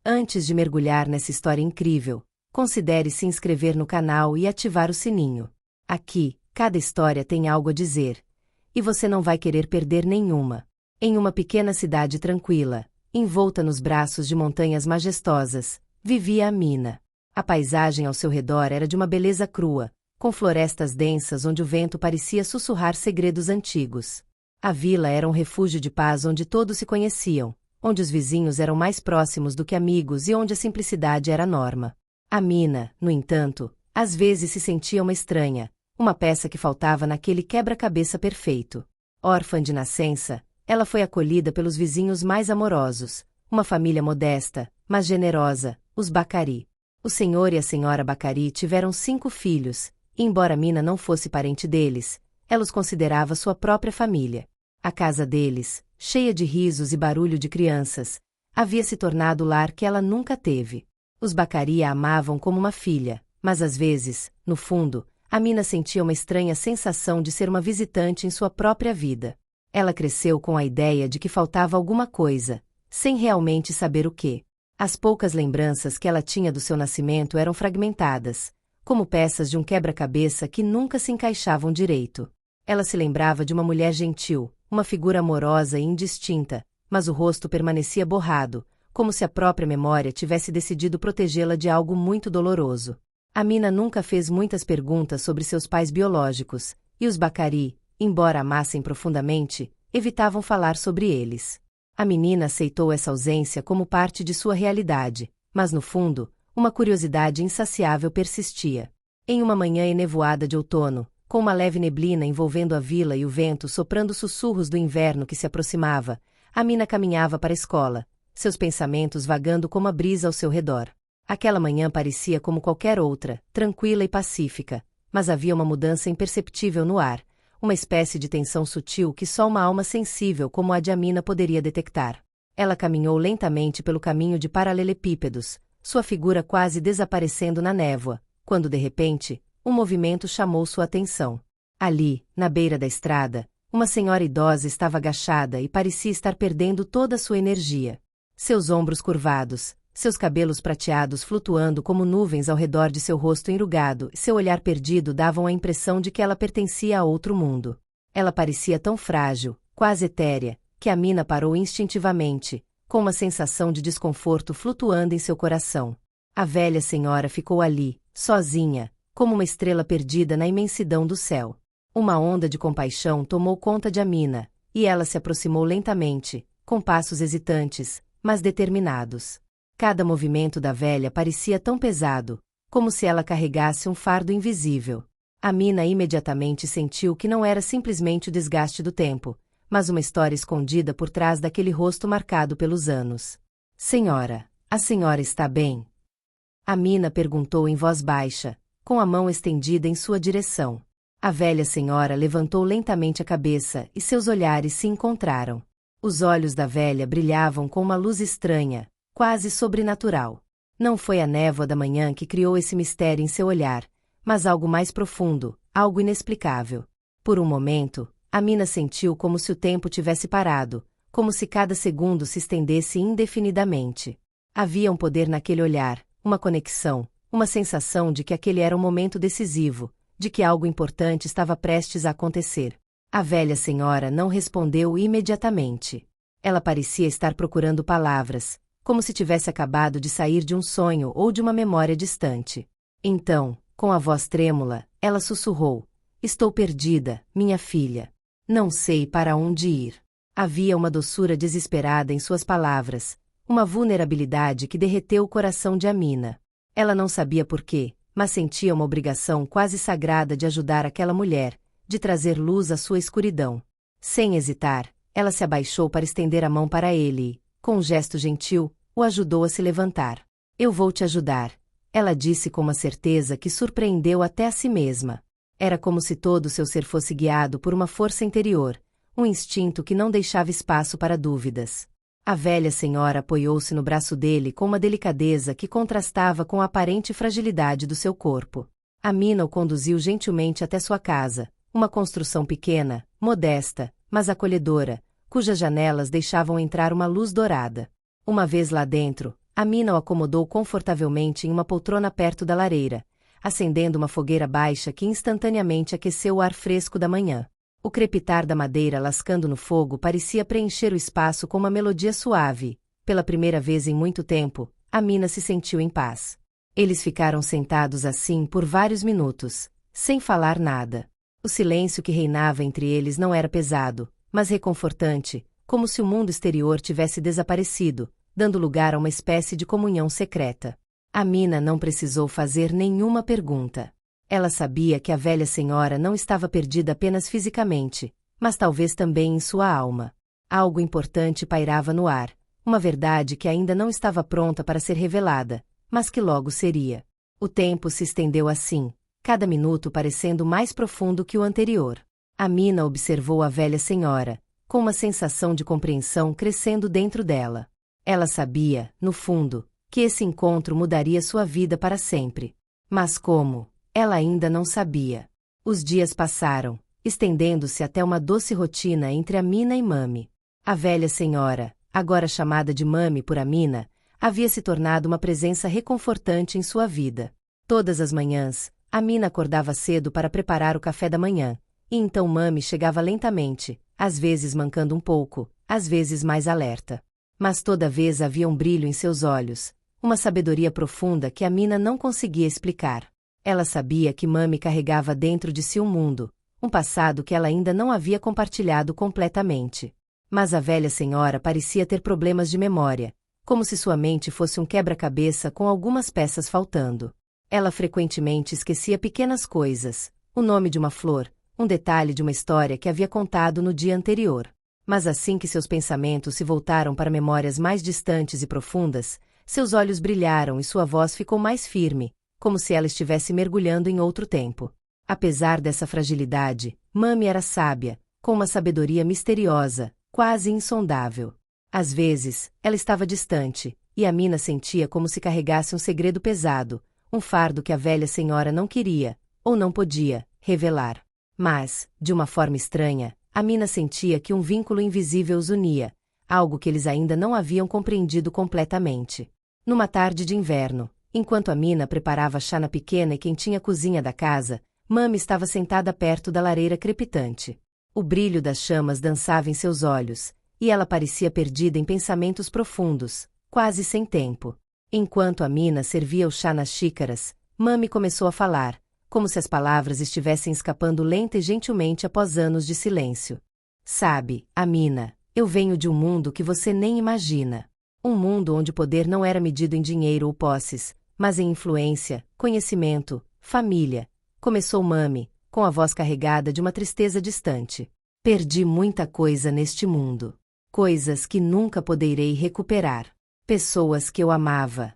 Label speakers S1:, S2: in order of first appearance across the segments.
S1: Antes de mergulhar nessa história incrível, considere se inscrever no canal e ativar o sininho. Aqui, cada história tem algo a dizer, e você não vai querer perder nenhuma. Em uma pequena cidade tranquila, envolta nos braços de montanhas majestosas, vivia Amina. A paisagem ao seu redor era de uma beleza crua, com florestas densas onde o vento parecia sussurrar segredos antigos. A vila era um refúgio de paz onde todos se conheciam, onde os vizinhos eram mais próximos do que amigos e onde a simplicidade era a norma. Amina, no entanto, às vezes se sentia uma estranha, uma peça que faltava naquele quebra-cabeça perfeito. Órfã de nascença, ela foi acolhida pelos vizinhos mais amorosos, uma família modesta, mas generosa, os Bacari. O senhor e a senhora Bacari tiveram 5 filhos, e embora Amina não fosse parente deles, ela os considerava sua própria família. A casa deles, cheia de risos e barulho de crianças, havia se tornado o lar que ela nunca teve. Os Bacari a amavam como uma filha, mas às vezes, no fundo, Amina sentia uma estranha sensação de ser uma visitante em sua própria vida. Ela cresceu com a ideia de que faltava alguma coisa, sem realmente saber o quê. As poucas lembranças que ela tinha do seu nascimento eram fragmentadas, como peças de um quebra-cabeça que nunca se encaixavam direito. Ela se lembrava de uma mulher gentil, uma figura amorosa e indistinta, mas o rosto permanecia borrado, como se a própria memória tivesse decidido protegê-la de algo muito doloroso. Amina nunca fez muitas perguntas sobre seus pais biológicos, e os Bacari, embora a amassem profundamente, evitavam falar sobre eles. A menina aceitou essa ausência como parte de sua realidade, mas no fundo, uma curiosidade insaciável persistia. Em uma manhã enevoada de outono, com uma leve neblina envolvendo a vila e o vento soprando sussurros do inverno que se aproximava, Amina caminhava para a escola, seus pensamentos vagando como a brisa ao seu redor. Aquela manhã parecia como qualquer outra, tranquila e pacífica, mas havia uma mudança imperceptível no ar, uma espécie de tensão sutil que só uma alma sensível como a de Amina poderia detectar. Ela caminhou lentamente pelo caminho de paralelepípedos, sua figura quase desaparecendo na névoa, quando de repente, um movimento chamou sua atenção. Ali, na beira da estrada, uma senhora idosa estava agachada e parecia estar perdendo toda a sua energia. Seus ombros curvados, seus cabelos prateados flutuando como nuvens ao redor de seu rosto enrugado e seu olhar perdido davam a impressão de que ela pertencia a outro mundo. Ela parecia tão frágil, quase etérea, que Amina parou instintivamente, com uma sensação de desconforto flutuando em seu coração. A velha senhora ficou ali, sozinha, como uma estrela perdida na imensidão do céu. Uma onda de compaixão tomou conta de Amina, e ela se aproximou lentamente, com passos hesitantes, mas determinados. Cada movimento da velha parecia tão pesado, como se ela carregasse um fardo invisível. Amina imediatamente sentiu que não era simplesmente o desgaste do tempo, mas uma história escondida por trás daquele rosto marcado pelos anos. Senhora, a senhora está bem? Amina perguntou em voz baixa, com a mão estendida em sua direção. A velha senhora levantou lentamente a cabeça e seus olhares se encontraram. Os olhos da velha brilhavam com uma luz estranha, quase sobrenatural. Não foi a névoa da manhã que criou esse mistério em seu olhar, mas algo mais profundo, algo inexplicável. Por um momento, Amina sentiu como se o tempo tivesse parado, como se cada segundo se estendesse indefinidamente. Havia um poder naquele olhar, uma conexão, uma sensação de que aquele era um momento decisivo, de que algo importante estava prestes a acontecer. A velha senhora não respondeu imediatamente. Ela parecia estar procurando palavras, como se tivesse acabado de sair de um sonho ou de uma memória distante. Então, com a voz trêmula, ela sussurrou: "Estou perdida, minha filha. Não sei para onde ir." Havia uma doçura desesperada em suas palavras, uma vulnerabilidade que derreteu o coração de Amina. Ela não sabia por quê, mas sentia uma obrigação quase sagrada de ajudar aquela mulher, de trazer luz à sua escuridão. Sem hesitar, ela se abaixou para estender a mão para ele e, com um gesto gentil, o ajudou a se levantar. "Eu vou te ajudar," ela disse com uma certeza que surpreendeu até a si mesma. Era como se todo o seu ser fosse guiado por uma força interior, um instinto que não deixava espaço para dúvidas. A velha senhora apoiou-se no braço dele com uma delicadeza que contrastava com a aparente fragilidade do seu corpo. Amina o conduziu gentilmente até sua casa, uma construção pequena, modesta, mas acolhedora, cujas janelas deixavam entrar uma luz dourada. Uma vez lá dentro, Amina o acomodou confortavelmente em uma poltrona perto da lareira, acendendo uma fogueira baixa que instantaneamente aqueceu o ar fresco da manhã. O crepitar da madeira lascando no fogo parecia preencher o espaço com uma melodia suave. Pela primeira vez em muito tempo, Amina se sentiu em paz. Eles ficaram sentados assim por vários minutos, sem falar nada. O silêncio que reinava entre eles não era pesado, mas reconfortante, como se o mundo exterior tivesse desaparecido, dando lugar a uma espécie de comunhão secreta. Amina não precisou fazer nenhuma pergunta. Ela sabia que a velha senhora não estava perdida apenas fisicamente, mas talvez também em sua alma. Algo importante pairava no ar, uma verdade que ainda não estava pronta para ser revelada, mas que logo seria. O tempo se estendeu assim, cada minuto parecendo mais profundo que o anterior. Amina observou a velha senhora, com uma sensação de compreensão crescendo dentro dela. Ela sabia, no fundo, que esse encontro mudaria sua vida para sempre. Mas como? Ela ainda não sabia. Os dias passaram, estendendo-se até uma doce rotina entre Amina e Mami. A velha senhora, agora chamada de Mami por Amina, havia se tornado uma presença reconfortante em sua vida. Todas as manhãs, Amina acordava cedo para preparar o café da manhã, e então Mami chegava lentamente, às vezes mancando um pouco, às vezes mais alerta. Mas toda vez havia um brilho em seus olhos, uma sabedoria profunda que Amina não conseguia explicar. Ela sabia que Mami carregava dentro de si um mundo, um passado que ela ainda não havia compartilhado completamente. Mas a velha senhora parecia ter problemas de memória, como se sua mente fosse um quebra-cabeça com algumas peças faltando. Ela frequentemente esquecia pequenas coisas, o nome de uma flor, um detalhe de uma história que havia contado no dia anterior. Mas assim que seus pensamentos se voltaram para memórias mais distantes e profundas, seus olhos brilharam e sua voz ficou mais firme, como se ela estivesse mergulhando em outro tempo. Apesar dessa fragilidade, Mami era sábia, com uma sabedoria misteriosa, quase insondável. Às vezes, ela estava distante, e Amina sentia como se carregasse um segredo pesado, um fardo que a velha senhora não queria, ou não podia, revelar. Mas, de uma forma estranha, Amina sentia que um vínculo invisível os unia, algo que eles ainda não haviam compreendido completamente. Numa tarde de inverno, enquanto Amina preparava chá na pequena e quentinha cozinha da casa, Mami estava sentada perto da lareira crepitante. O brilho das chamas dançava em seus olhos, e ela parecia perdida em pensamentos profundos, quase sem tempo. Enquanto Amina servia o chá nas xícaras, Mami começou a falar, como se as palavras estivessem escapando lenta e gentilmente após anos de silêncio. Sabe, Amina, eu venho de um mundo que você nem imagina. Um mundo onde o poder não era medido em dinheiro ou posses, mas em influência, conhecimento, família. Começou Mami, com a voz carregada de uma tristeza distante. Perdi muita coisa neste mundo. Coisas que nunca poderei recuperar. Pessoas que eu amava.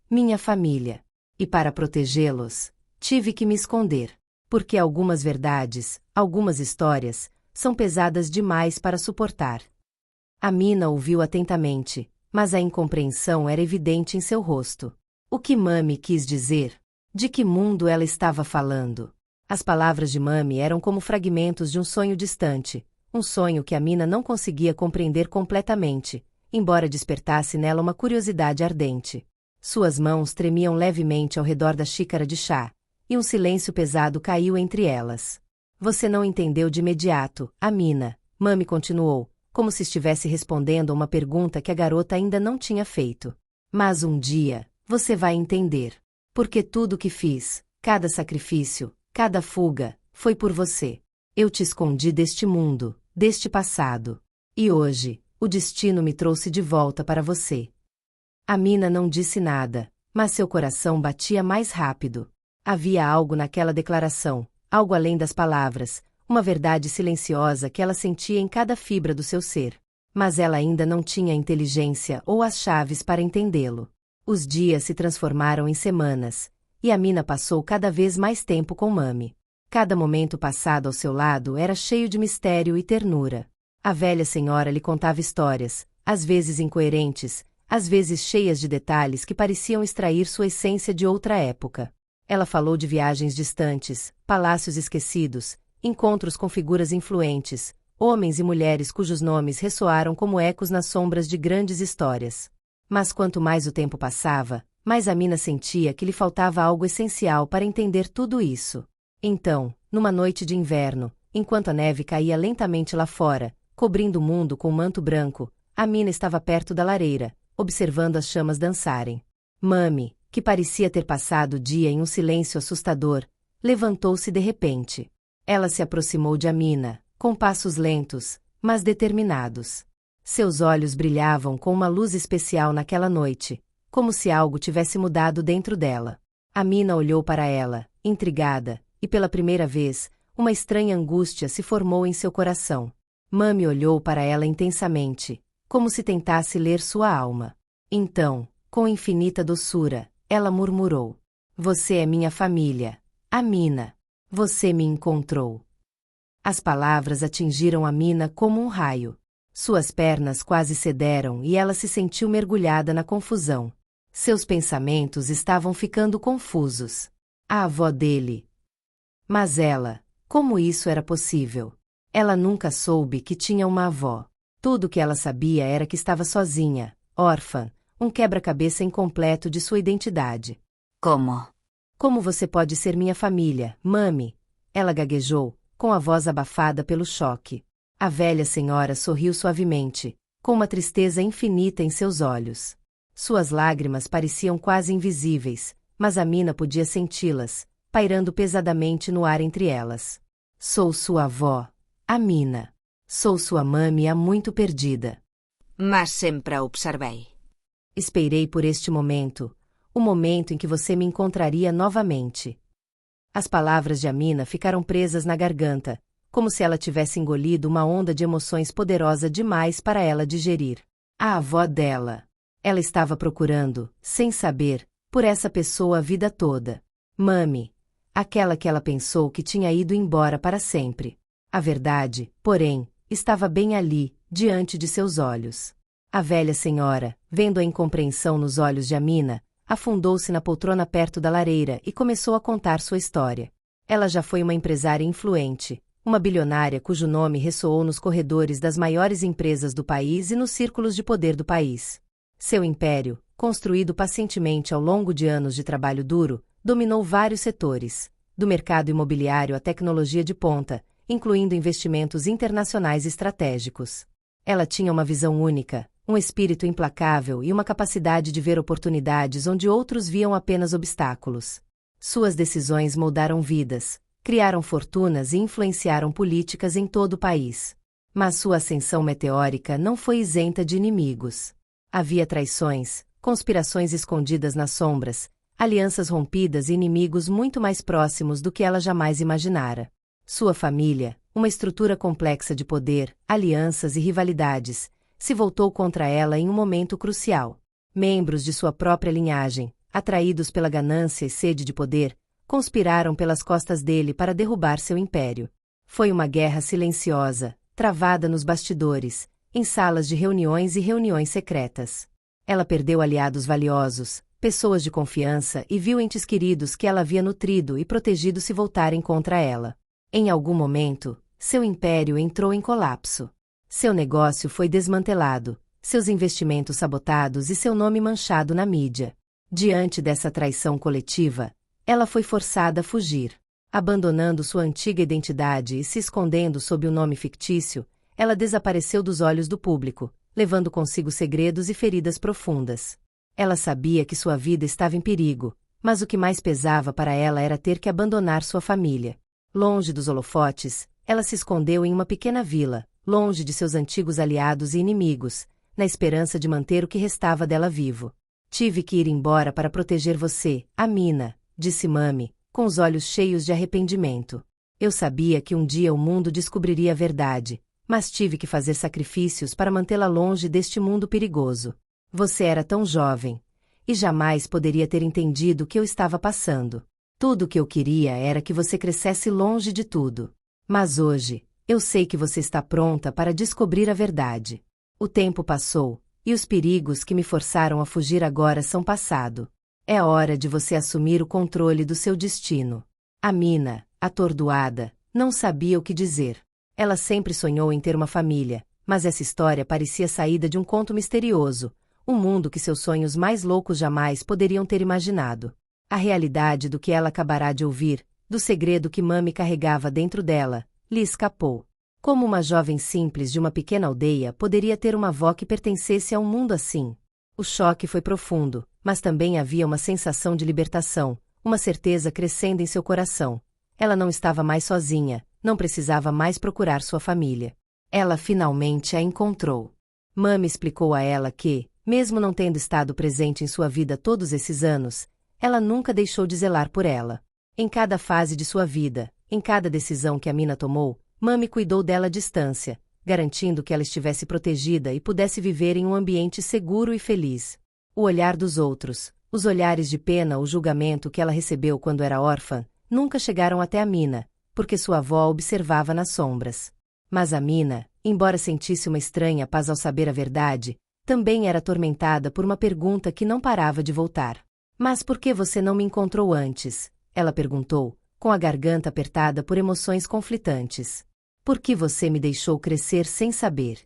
S1: Minha família. E para protegê-los, tive que me esconder. Porque algumas verdades, algumas histórias, são pesadas demais para suportar. Amina ouviu atentamente, mas a incompreensão era evidente em seu rosto. O que Mami quis dizer? De que mundo ela estava falando? As palavras de Mami eram como fragmentos de um sonho distante, um sonho que Amina não conseguia compreender completamente, embora despertasse nela uma curiosidade ardente. Suas mãos tremiam levemente ao redor da xícara de chá, e um silêncio pesado caiu entre elas. Você não entendeu de imediato, Amina, Mami continuou, como se estivesse respondendo a uma pergunta que a garota ainda não tinha feito. Mas um dia, você vai entender. Porque tudo o que fiz, cada sacrifício, cada fuga, foi por você. Eu te escondi deste mundo, deste passado. E hoje, o destino me trouxe de volta para você. Amina não disse nada, mas seu coração batia mais rápido. Havia algo naquela declaração, algo além das palavras, uma verdade silenciosa que ela sentia em cada fibra do seu ser. Mas ela ainda não tinha a inteligência ou as chaves para entendê-lo. Os dias se transformaram em semanas, e Amina passou cada vez mais tempo com Mami. Cada momento passado ao seu lado era cheio de mistério e ternura. A velha senhora lhe contava histórias, às vezes incoerentes, às vezes cheias de detalhes que pareciam extrair sua essência de outra época. Ela falou de viagens distantes, palácios esquecidos, encontros com figuras influentes, homens e mulheres cujos nomes ressoaram como ecos nas sombras de grandes histórias. Mas quanto mais o tempo passava, mais Amina sentia que lhe faltava algo essencial para entender tudo isso. Então, numa noite de inverno, enquanto a neve caía lentamente lá fora, cobrindo o mundo com um manto branco, Amina estava perto da lareira, observando as chamas dançarem. Mami, que parecia ter passado o dia em um silêncio assustador, levantou-se de repente. Ela se aproximou de Amina, com passos lentos, mas determinados. Seus olhos brilhavam com uma luz especial naquela noite, como se algo tivesse mudado dentro dela. Amina olhou para ela, intrigada, e pela primeira vez, uma estranha angústia se formou em seu coração. Mami olhou para ela intensamente, como se tentasse ler sua alma. Então, com infinita doçura, ela murmurou: "Você é minha família, Amina. Você me encontrou." As palavras atingiram Amina como um raio. Suas pernas quase cederam e ela se sentiu mergulhada na confusão. Seus pensamentos estavam ficando confusos. A avó dele. Mas ela, como isso era possível? Ela nunca soube que tinha uma avó. Tudo o que ela sabia era que estava sozinha, órfã, um quebra-cabeça incompleto de sua identidade.
S2: Como?
S1: Como você pode ser minha família, mami? Ela gaguejou, com a voz abafada pelo choque. A velha senhora sorriu suavemente, com uma tristeza infinita em seus olhos. Suas lágrimas pareciam quase invisíveis, mas Amina podia senti-las, pairando pesadamente no ar entre elas. Sou sua avó, Amina. Sou sua mami há muito perdida.
S2: Mas sempre a observei.
S1: Esperei por este momento, o momento em que você me encontraria novamente. As palavras de Amina ficaram presas na garganta, como se ela tivesse engolido uma onda de emoções poderosa demais para ela digerir. A avó dela. Ela estava procurando, sem saber, por essa pessoa a vida toda. Mami. Aquela que ela pensou que tinha ido embora para sempre. A verdade, porém, estava bem ali, diante de seus olhos. A velha senhora, vendo a incompreensão nos olhos de Amina, afundou-se na poltrona perto da lareira e começou a contar sua história. Ela já foi uma empresária influente, uma bilionária cujo nome ressoou nos corredores das maiores empresas do país e nos círculos de poder do país. Seu império, construído pacientemente ao longo de anos de trabalho duro, dominou vários setores, do mercado imobiliário à tecnologia de ponta, incluindo investimentos internacionais estratégicos. Ela tinha uma visão única, um espírito implacável e uma capacidade de ver oportunidades onde outros viam apenas obstáculos. Suas decisões moldaram vidas, criaram fortunas e influenciaram políticas em todo o país. Mas sua ascensão meteórica não foi isenta de inimigos. Havia traições, conspirações escondidas nas sombras, alianças rompidas e inimigos muito mais próximos do que ela jamais imaginara. Sua família, uma estrutura complexa de poder, alianças e rivalidades, se voltou contra ela em um momento crucial. Membros de sua própria linhagem, atraídos pela ganância e sede de poder, conspiraram pelas costas dele para derrubar seu império. Foi uma guerra silenciosa, travada nos bastidores, em salas de reuniões e reuniões secretas. Ela perdeu aliados valiosos, pessoas de confiança e viu entes queridos que ela havia nutrido e protegido se voltarem contra ela. Em algum momento, seu império entrou em colapso. Seu negócio foi desmantelado, seus investimentos sabotados e seu nome manchado na mídia. Diante dessa traição coletiva, ela foi forçada a fugir. Abandonando sua antiga identidade e se escondendo sob um nome fictício, ela desapareceu dos olhos do público, levando consigo segredos e feridas profundas. Ela sabia que sua vida estava em perigo, mas o que mais pesava para ela era ter que abandonar sua família. Longe dos holofotes, ela se escondeu em uma pequena vila, longe de seus antigos aliados e inimigos, na esperança de manter o que restava dela vivo. Tive que ir embora para proteger você, Amina, disse Mami, com os olhos cheios de arrependimento. Eu sabia que um dia o mundo descobriria a verdade, mas tive que fazer sacrifícios para mantê-la longe deste mundo perigoso. Você era tão jovem, e jamais poderia ter entendido o que eu estava passando. Tudo o que eu queria era que você crescesse longe de tudo. Mas hoje, eu sei que você está pronta para descobrir a verdade. O tempo passou, e os perigos que me forçaram a fugir agora são passado. É hora de você assumir o controle do seu destino. Amina, atordoada, não sabia o que dizer. Ela sempre sonhou em ter uma família, mas essa história parecia saída de um conto misterioso, um mundo que seus sonhos mais loucos jamais poderiam ter imaginado. A realidade do que ela acabará de ouvir, do segredo que Mami carregava dentro dela, lhe escapou. Como uma jovem simples de uma pequena aldeia poderia ter uma avó que pertencesse a um mundo assim? O choque foi profundo, mas também havia uma sensação de libertação, uma certeza crescendo em seu coração. Ela não estava mais sozinha, não precisava mais procurar sua família. Ela finalmente a encontrou. Mami explicou a ela que, mesmo não tendo estado presente em sua vida todos esses anos, ela nunca deixou de zelar por ela. Em cada fase de sua vida, em cada decisão que Amina tomou, Mami cuidou dela à distância, garantindo que ela estivesse protegida e pudesse viver em um ambiente seguro e feliz. O olhar dos outros, os olhares de pena ou julgamento que ela recebeu quando era órfã, nunca chegaram até Amina, porque sua avó a observava nas sombras. Mas Amina, embora sentisse uma estranha paz ao saber a verdade, também era atormentada por uma pergunta que não parava de voltar. Mas por que você não me encontrou antes? Ela perguntou, com a garganta apertada por emoções conflitantes. Por que você me deixou crescer sem saber?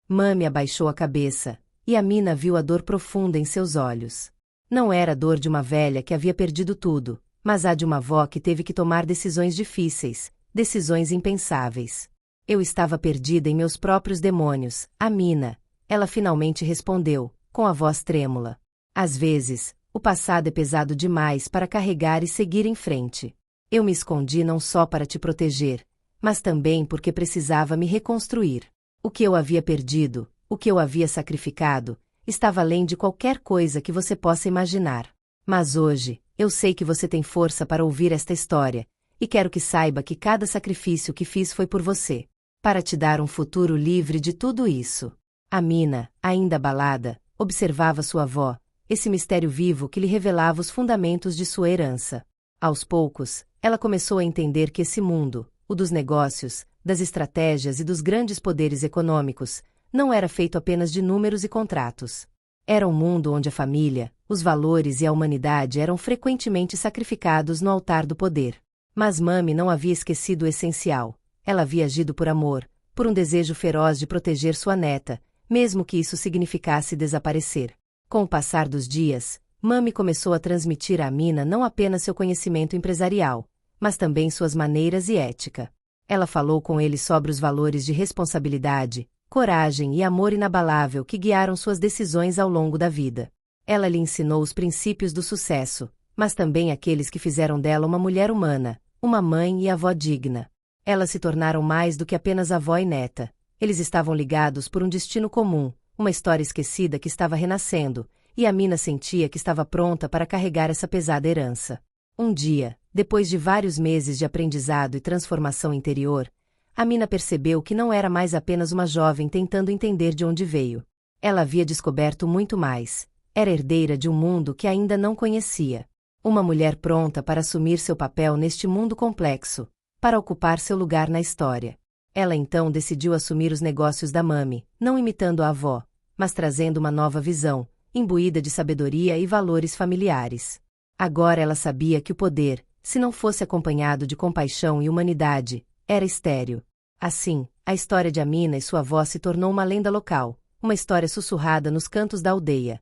S1: Mami abaixou a cabeça, e Amina viu a dor profunda em seus olhos. Não era a dor de uma velha que havia perdido tudo, mas a de uma avó que teve que tomar decisões difíceis, decisões impensáveis. Eu estava perdida em meus próprios demônios, Amina. Ela finalmente respondeu, com a voz trêmula. Às vezes, o passado é pesado demais para carregar e seguir em frente. Eu me escondi não só para te proteger, mas também porque precisava me reconstruir. O que eu havia perdido, o que eu havia sacrificado, estava além de qualquer coisa que você possa imaginar. Mas hoje, eu sei que você tem força para ouvir esta história, e quero que saiba que cada sacrifício que fiz foi por você, para te dar um futuro livre de tudo isso. Amina, ainda abalada, observava sua avó, esse mistério vivo que lhe revelava os fundamentos de sua herança. Aos poucos, ela começou a entender que esse mundo, o dos negócios, das estratégias e dos grandes poderes econômicos, não era feito apenas de números e contratos. Era um mundo onde a família, os valores e a humanidade eram frequentemente sacrificados no altar do poder. Mas Mami não havia esquecido o essencial. Ela havia agido por amor, por um desejo feroz de proteger sua neta, mesmo que isso significasse desaparecer. Com o passar dos dias, Mami começou a transmitir a Amina não apenas seu conhecimento empresarial, mas também suas maneiras e ética. Ela falou com ele sobre os valores de responsabilidade, coragem e amor inabalável que guiaram suas decisões ao longo da vida. Ela lhe ensinou os princípios do sucesso, mas também aqueles que fizeram dela uma mulher humana, uma mãe e avó digna. Elas se tornaram mais do que apenas avó e neta. Eles estavam ligados por um destino comum, uma história esquecida que estava renascendo, e Amina sentia que estava pronta para carregar essa pesada herança. Um dia, depois de vários meses de aprendizado e transformação interior, Amina percebeu que não era mais apenas uma jovem tentando entender de onde veio. Ela havia descoberto muito mais. Era herdeira de um mundo que ainda não conhecia. Uma mulher pronta para assumir seu papel neste mundo complexo, para ocupar seu lugar na história. Ela então decidiu assumir os negócios da Mami, não imitando a avó, mas trazendo uma nova visão, imbuída de sabedoria e valores familiares. Agora ela sabia que o poder, se não fosse acompanhado de compaixão e humanidade, era estéril. Assim, a história de Amina e sua avó se tornou uma lenda local, uma história sussurrada nos cantos da aldeia.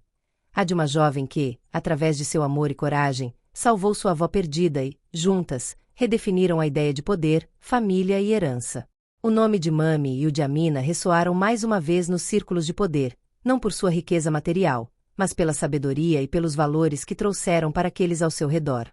S1: A de uma jovem que, através de seu amor e coragem, salvou sua avó perdida e, juntas, redefiniram a ideia de poder, família e herança. O nome de Mami e o de Amina ressoaram mais uma vez nos círculos de poder, não por sua riqueza material, mas pela sabedoria e pelos valores que trouxeram para aqueles ao seu redor.